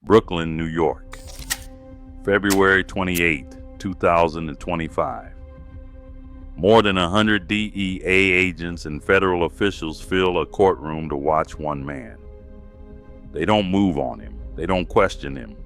Brooklyn, New York, February 28, 2025. More than 100 DEA agents and federal officials fill a courtroom to watch one man. They don't move on him. They don't question him.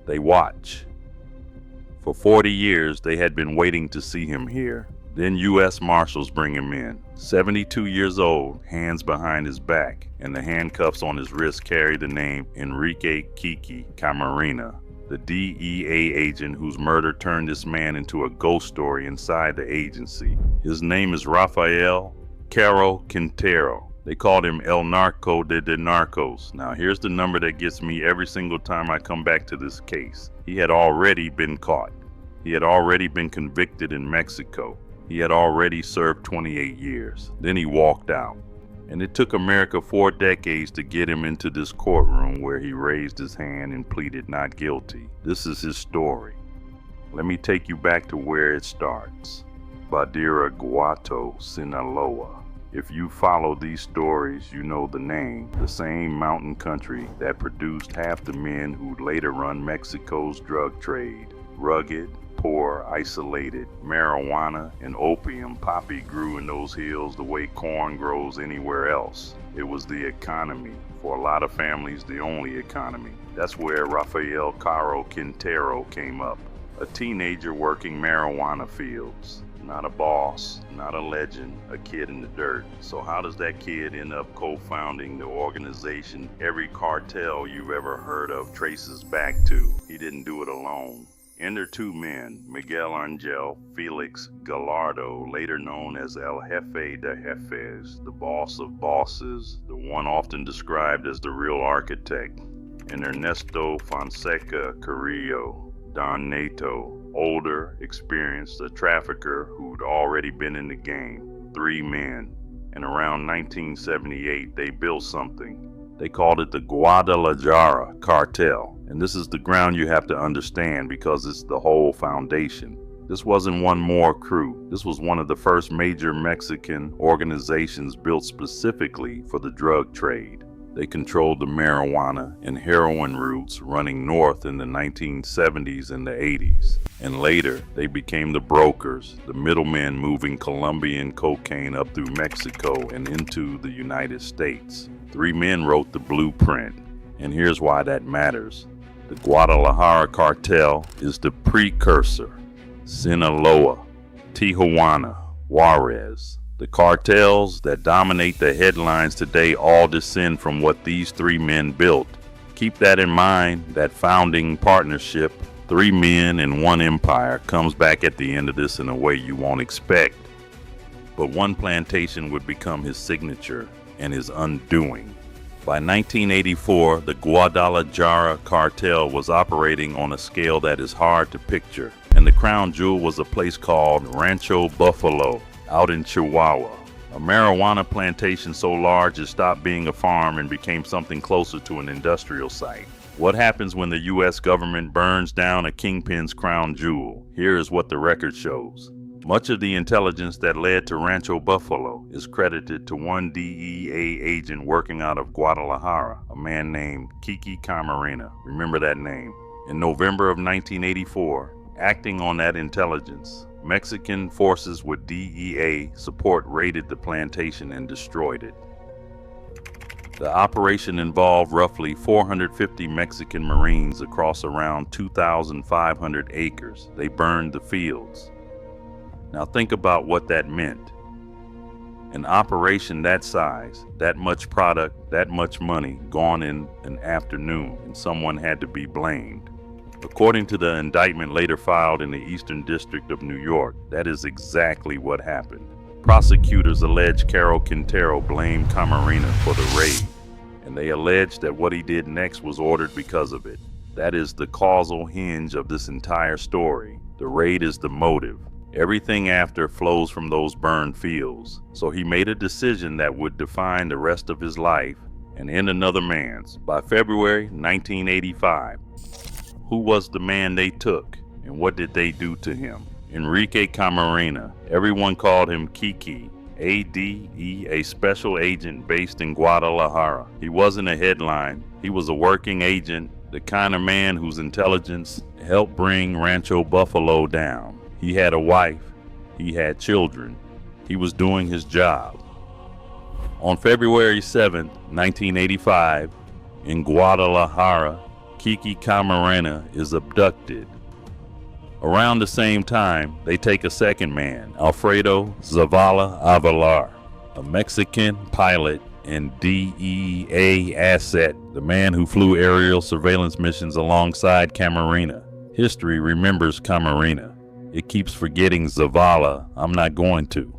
They watch. For 40 years, they had been waiting to see him here. Then U.S. Marshals bring him in. 72 years old, hands behind his back, and the handcuffs on his wrist carry the name Enrique Kiki Camarena, the DEA agent whose murder turned this man into a ghost story inside the agency. His name is Rafael Caro Quintero. They called him El Narco de Narcos. Now here's the number that gets me every single time I come back to this case. He had already been caught. He had already been convicted in Mexico. He had already served 28 years. Then he walked out. And it took America 4 decades to get him into this courtroom where he raised his hand and pleaded not guilty. This is his story. Let me take you back to where it starts. Badiraguato, Sinaloa. If you follow these stories, you know the name, the same mountain country that produced half the men who'd later run Mexico's drug trade. Rugged, poor, isolated, marijuana and opium poppy grew in those hills the way corn grows anywhere else. It was the economy. For a lot of families, the only economy. That's where Rafael Caro Quintero came up. A teenager working marijuana fields. Not a boss, not a legend, a kid in the dirt. So how does that kid end up co-founding the organization every cartel you've ever heard of traces back to? He didn't do it alone. Enter 2 men, Miguel Angel Felix Gallardo, later known as El Jefe de Jefes, the boss of bosses, the one often described as the real architect, and Ernesto Fonseca Carrillo, Don Nato, older, experienced, a trafficker who'd already been in the game. 3 men. And around 1978, they built something. They called it the Guadalajara Cartel. And this is the ground you have to understand because it's the whole foundation. This wasn't one more crew. This was one of the first major Mexican organizations built specifically for the drug trade. They controlled the marijuana and heroin routes running north in the 1970s and the 80s. And later, they became the brokers, the middlemen moving Colombian cocaine up through Mexico and into the United States. 3 men wrote the blueprint. And here's why that matters. The Guadalajara Cartel is the precursor. Sinaloa, Tijuana, Juarez. The cartels that dominate the headlines today all descend from what these 3 men built. Keep that in mind. That founding partnership, 3 men and 1 empire, comes back at the end of this in a way you won't expect. But one plantation would become his signature and his undoing. By 1984, the Guadalajara Cartel was operating on a scale that is hard to picture, and the crown jewel was a place called Rancho Buffalo, out in Chihuahua. A marijuana plantation so large it stopped being a farm and became something closer to an industrial site. What happens when the U.S. government burns down a kingpin's crown jewel? Here is what the record shows. Much of the intelligence that led to Rancho Buffalo is credited to one DEA agent working out of Guadalajara, a man named Kiki Camarena. Remember that name. In November of 1984, acting on that intelligence, Mexican forces with DEA support raided the plantation and destroyed it. The operation involved roughly 450 Mexican Marines across around 2,500 acres. They burned the fields. Now think about what that meant. An operation that size, that much product, that much money gone in an afternoon, and someone had to be blamed. According to the indictment later filed in the Eastern District of New York, that is exactly what happened. Prosecutors allege Caro Quintero blamed Camarena for the raid, and they allege that what he did next was ordered because of it. That is the causal hinge of this entire story. The raid is the motive. Everything after flows from those burned fields. So he made a decision that would define the rest of his life and end another man's. By February 1985, who was the man they took and what did they do to him? Enrique Camarena. Everyone called him Kiki. ADE, a special agent based in Guadalajara. He wasn't a headline. He was a working agent the kind of man whose intelligence helped bring Rancho Buffalo down. He had a wife, he had children, he was doing his job. On February 7, 1985, in Guadalajara, Kiki Camarena is abducted. Around the same time, they take a second man, Alfredo Zavala Avalar, a Mexican pilot and DEA asset, the man who flew aerial surveillance missions alongside Camarena. History remembers Camarena. It keeps forgetting Zavala. I'm not going to.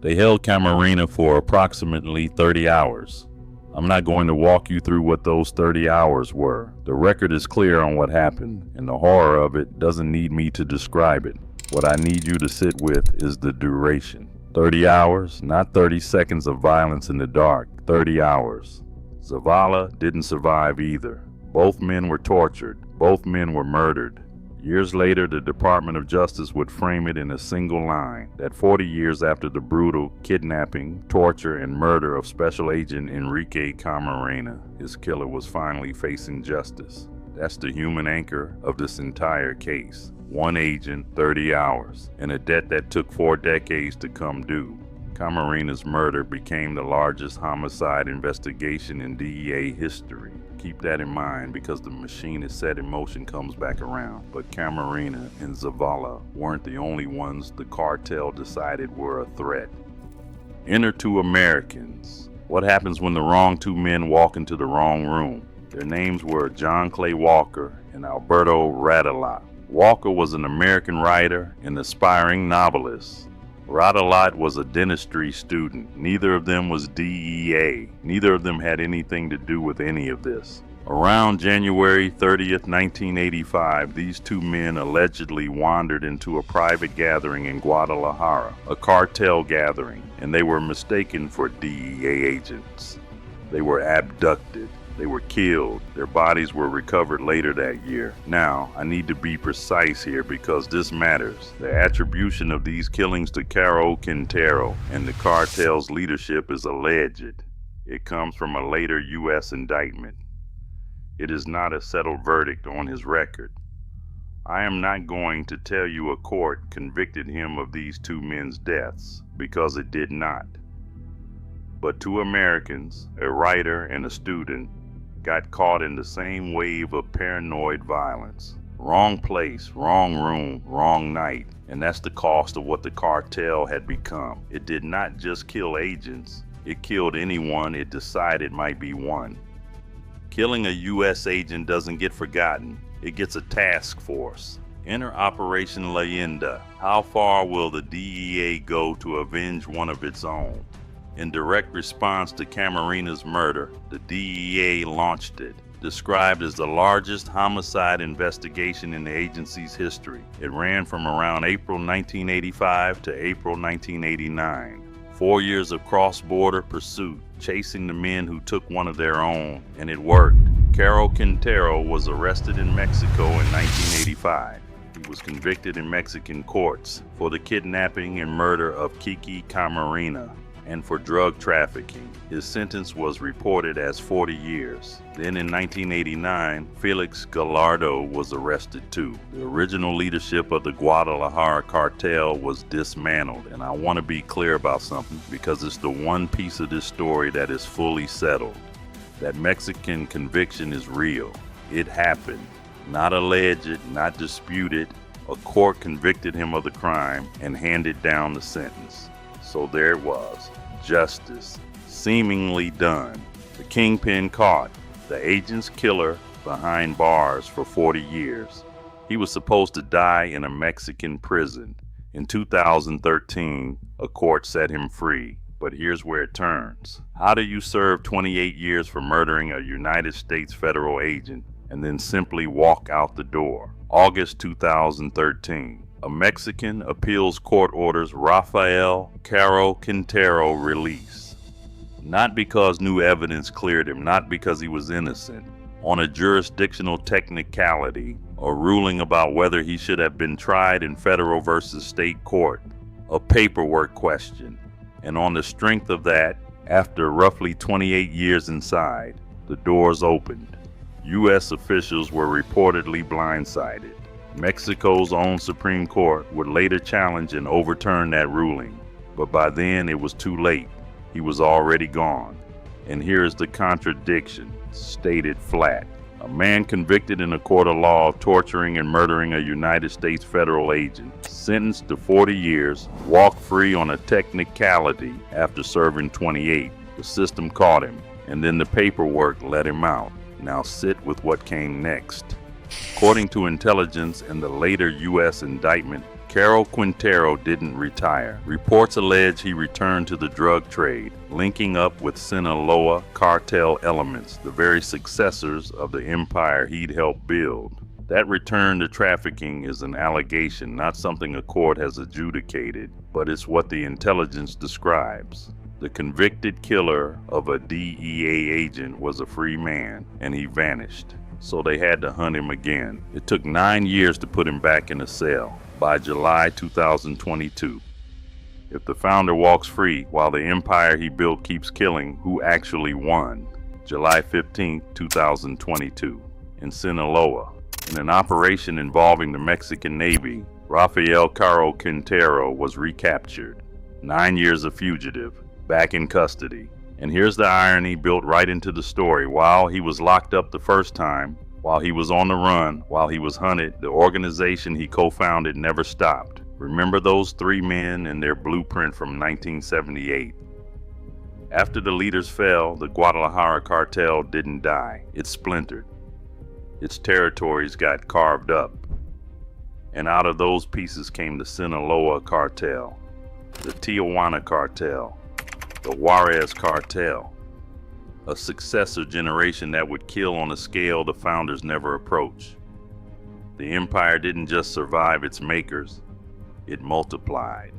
They held Camarena for approximately 30 hours. I'm not going to walk you through what those 30 hours were. The record is clear on what happened, and the horror of it doesn't need me to describe it. What I need you to sit with is the duration. 30 hours, not 30 seconds of violence in the dark, 30 hours. Zavala didn't survive either. Both men were tortured. Both men were murdered. Years later, the Department of Justice would frame it in a single line, that 40 years after the brutal kidnapping, torture, and murder of Special Agent Enrique Camarena, his killer was finally facing justice. That's the human anchor of this entire case. One agent, 30 hours, and a debt that took 4 decades to come due. Camarena's murder became the largest homicide investigation in DEA history. Keep that in mind because the machine is set in motion comes back around. But Camarena and Zavala weren't the only ones the cartel decided were a threat. Enter 2 Americans. What happens when the wrong 2 men walk into the wrong room? Their names were John Clay Walker and Alberto Radalat. Walker was an American writer and aspiring novelist. Radalat was a dentistry student. Neither of them was DEA. Neither of them had anything to do with any of this. Around January 30th, 1985, these 2 men allegedly wandered into a private gathering in Guadalajara, a cartel gathering, and they were mistaken for DEA agents. They were abducted. They were killed. Their bodies were recovered later that year. Now, I need to be precise here because this matters. The attribution of these killings to Caro Quintero and the cartel's leadership is alleged. It comes from a later U.S. indictment. It is not a settled verdict on his record. I am not going to tell you a court convicted him of these 2 men's deaths, because it did not. But 2 Americans, a writer and a student, got caught in the same wave of paranoid violence. Wrong place, wrong room, wrong night. And that's the cost of what the cartel had become. It did not just kill agents, it killed anyone it decided might be one. Killing a U.S. agent doesn't get forgotten, it gets a task force. Enter Operation Leyenda. How far will the DEA go to avenge one of its own? In direct response to Camarena's murder, the DEA launched it. Described as the largest homicide investigation in the agency's history. It ran from around April 1985 to April 1989. 4 years of cross-border pursuit, chasing the men who took one of their own, and it worked. Caro Quintero was arrested in Mexico in 1985. He was convicted in Mexican courts for the kidnapping and murder of Kiki Camarena and for drug trafficking. His sentence was reported as 40 years. Then in 1989, Felix Gallardo was arrested too. The original leadership of the Guadalajara cartel was dismantled, and I want to be clear about something because it's the one piece of this story that is fully settled. That Mexican conviction is real. It happened. Not alleged, not disputed. A court convicted him of the crime and handed down the sentence. So there it was. Justice. Seemingly done. The kingpin caught. The agent's killer behind bars for 40 years. He was supposed to die in a Mexican prison. In 2013, a court set him free. But here's where it turns. How do you serve 28 years for murdering a United States federal agent and then simply walk out the door? August 2013. A Mexican appeals court orders Rafael Caro Quintero release. Not because new evidence cleared him, not because he was innocent. On a jurisdictional technicality, a ruling about whether he should have been tried in federal versus state court. A paperwork question. And on the strength of that, after roughly 28 years inside, the doors opened. U.S. officials were reportedly blindsided. Mexico's own Supreme Court would later challenge and overturn that ruling, but by then it was too late. He was already gone. And here's the contradiction, stated flat. A man convicted in a court of law of torturing and murdering a United States federal agent, sentenced to 40 years, walked free on a technicality after serving 28. The system caught him, and then the paperwork let him out. Now sit with what came next. According to intelligence and the later U.S. indictment, Caro Quintero didn't retire. Reports allege he returned to the drug trade, linking up with Sinaloa cartel elements, the very successors of the empire he'd helped build. That return to trafficking is an allegation, not something a court has adjudicated, but it's what the intelligence describes. The convicted killer of a DEA agent was a free man, and he vanished. So they had to hunt him again. It took 9 years to put him back in a cell. By July 2022. If the founder walks free while the empire he built keeps killing, who actually won? July 15, 2022. In Sinaloa, in an operation involving the Mexican Navy, Rafael Caro Quintero was recaptured. 9 years a fugitive, back in custody. And here's the irony built right into the story. While he was locked up the first time, while he was on the run, while he was hunted, the organization he co-founded never stopped. Remember those 3 men and their blueprint from 1978. After the leaders fell, the Guadalajara cartel didn't die. It splintered. Its territories got carved up. And out of those pieces came the Sinaloa cartel, the Tijuana cartel, the Juarez cartel. A successor generation that would kill on a scale the founders never approached. The empire didn't just survive its makers, it multiplied.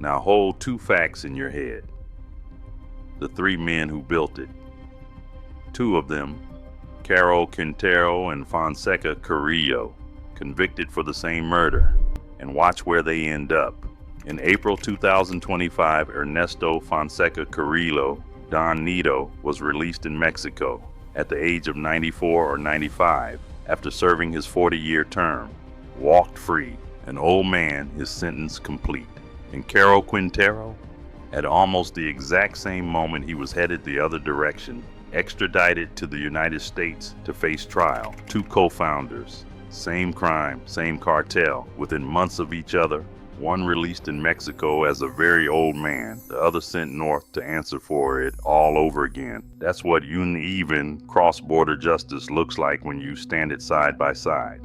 Now hold 2 facts in your head. The 3 men who built it. 2 of them, Caro Quintero and Fonseca Carrillo, convicted for the same murder. And watch where they end up. In April 2025, Ernesto Fonseca Carrillo, Don Nito, was released in Mexico at the age of 94 or 95 after serving his 40-year term. Walked free, an old man, his sentence complete. And Caro Quintero, at almost the exact same moment he was headed the other direction, extradited to the United States to face trial. 2 co-founders, same crime, same cartel, within months of each other. One released in Mexico as a very old man, the other sent north to answer for it all over again. That's what uneven cross-border justice looks like when you stand it side by side.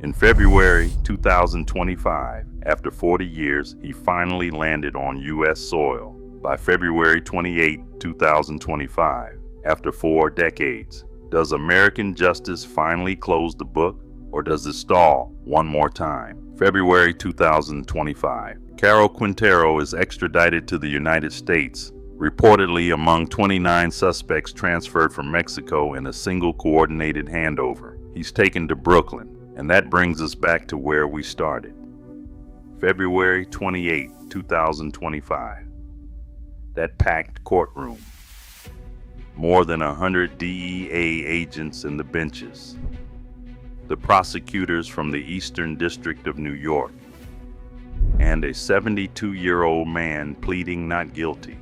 In February 2025, after 40 years, he finally landed on U.S. soil. By February 28, 2025, after 4 decades, does American justice finally close the book, or does it stall one more time? February 2025. Caro Quintero is extradited to the United States, reportedly among 29 suspects transferred from Mexico in a single coordinated handover. He's taken to Brooklyn, and that brings us back to where we started. February 28, 2025. That packed courtroom. More than 100 DEA agents in the benches. The prosecutors from the Eastern District of New York, and a 72-year-old man pleading not guilty.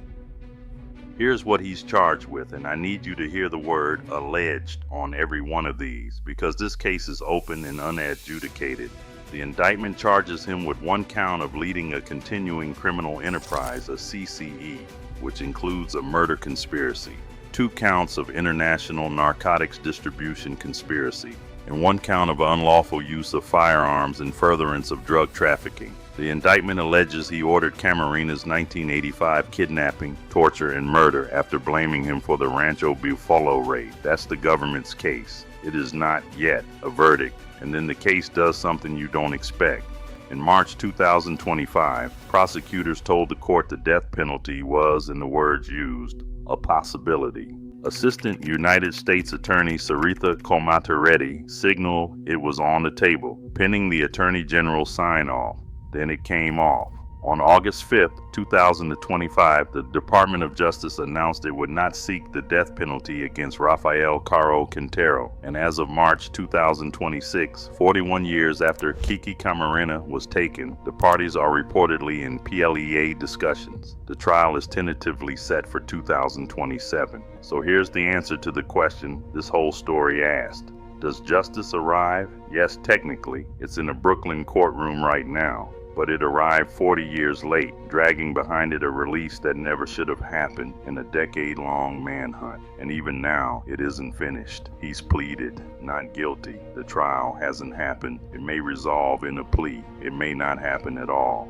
Here's what he's charged with, and I need you to hear the word alleged on every one of these, because this case is open and unadjudicated. The indictment charges him with 1 count of leading a continuing criminal enterprise, a CCE, which includes a murder conspiracy, 2 counts of international narcotics distribution conspiracy, and 1 count of unlawful use of firearms in furtherance of drug trafficking. The indictment alleges he ordered Camarina's 1985 kidnapping, torture, and murder after blaming him for the Rancho Buffalo raid. That's the government's case. It is not yet a verdict, and then the case does something you don't expect. In March 2025, prosecutors told the court the death penalty was, in the words used, a possibility. Assistant United States Attorney Saritha Komatereddy signaled it was on the table, pending the Attorney General's sign-off. Then it came off. On August 5th, 2025, the Department of Justice announced it would not seek the death penalty against Rafael Caro Quintero, and as of March 2026, 41 years after Kiki Camarena was taken, the parties are reportedly in PLEA discussions. The trial is tentatively set for 2027. So here's the answer to the question this whole story asked. Does justice arrive? Yes, technically. It's in a Brooklyn courtroom right now. But it arrived 40 years late, dragging behind it a release that never should have happened in a decade-long manhunt. And even now, it isn't finished. He's pleaded not guilty. The trial hasn't happened. It may resolve in a plea. It may not happen at all.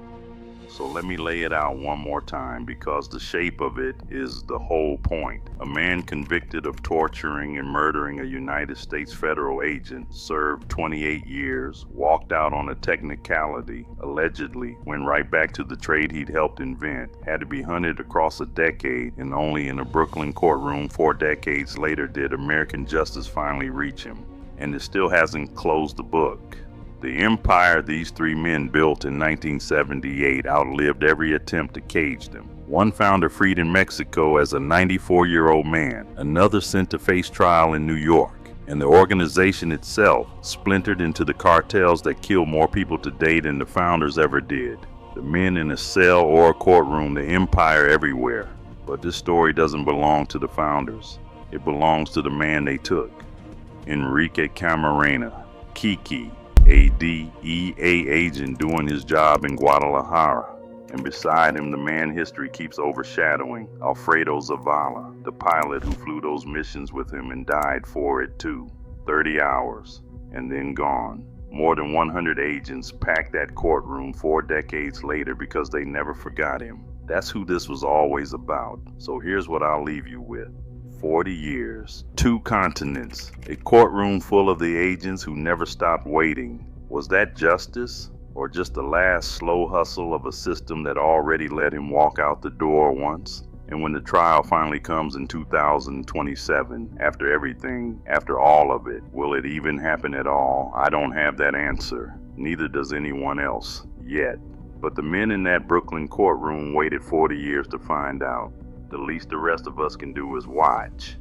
So let me lay it out one more time, because the shape of it is the whole point. A man convicted of torturing and murdering a United States federal agent served 28 years, walked out on a technicality, allegedly went right back to the trade he'd helped invent, had to be hunted across a decade, and only in a Brooklyn courtroom 4 decades later did American justice finally reach him. And it still hasn't closed the book. The empire these 3 men built in 1978 outlived every attempt to cage them. One found a freed in Mexico as a 94-year-old man, another sent to face trial in New York, and the organization itself splintered into the cartels that killed more people today than the founders ever did. The men in a cell or a courtroom, the empire everywhere. But this story doesn't belong to the founders. It belongs to the man they took. Enrique Camarena, Kiki, a DEA agent doing his job in Guadalajara. And beside him, the man history keeps overshadowing, Alfredo Zavala, the pilot who flew those missions with him and died for it too. 30 hours, and then gone. More than 100 agents packed that courtroom 4 decades later because they never forgot him. That's who this was always about. So here's what I'll leave you with. 40 years, 2 continents, a courtroom full of the agents who never stopped waiting. Was that justice? Or just the last slow hustle of a system that already let him walk out the door once? And when the trial finally comes in 2027, after everything, after all of it, will it even happen at all? I don't have that answer. Neither does anyone else, yet. But the men in that Brooklyn courtroom waited 40 years to find out. The least the rest of us can do is watch.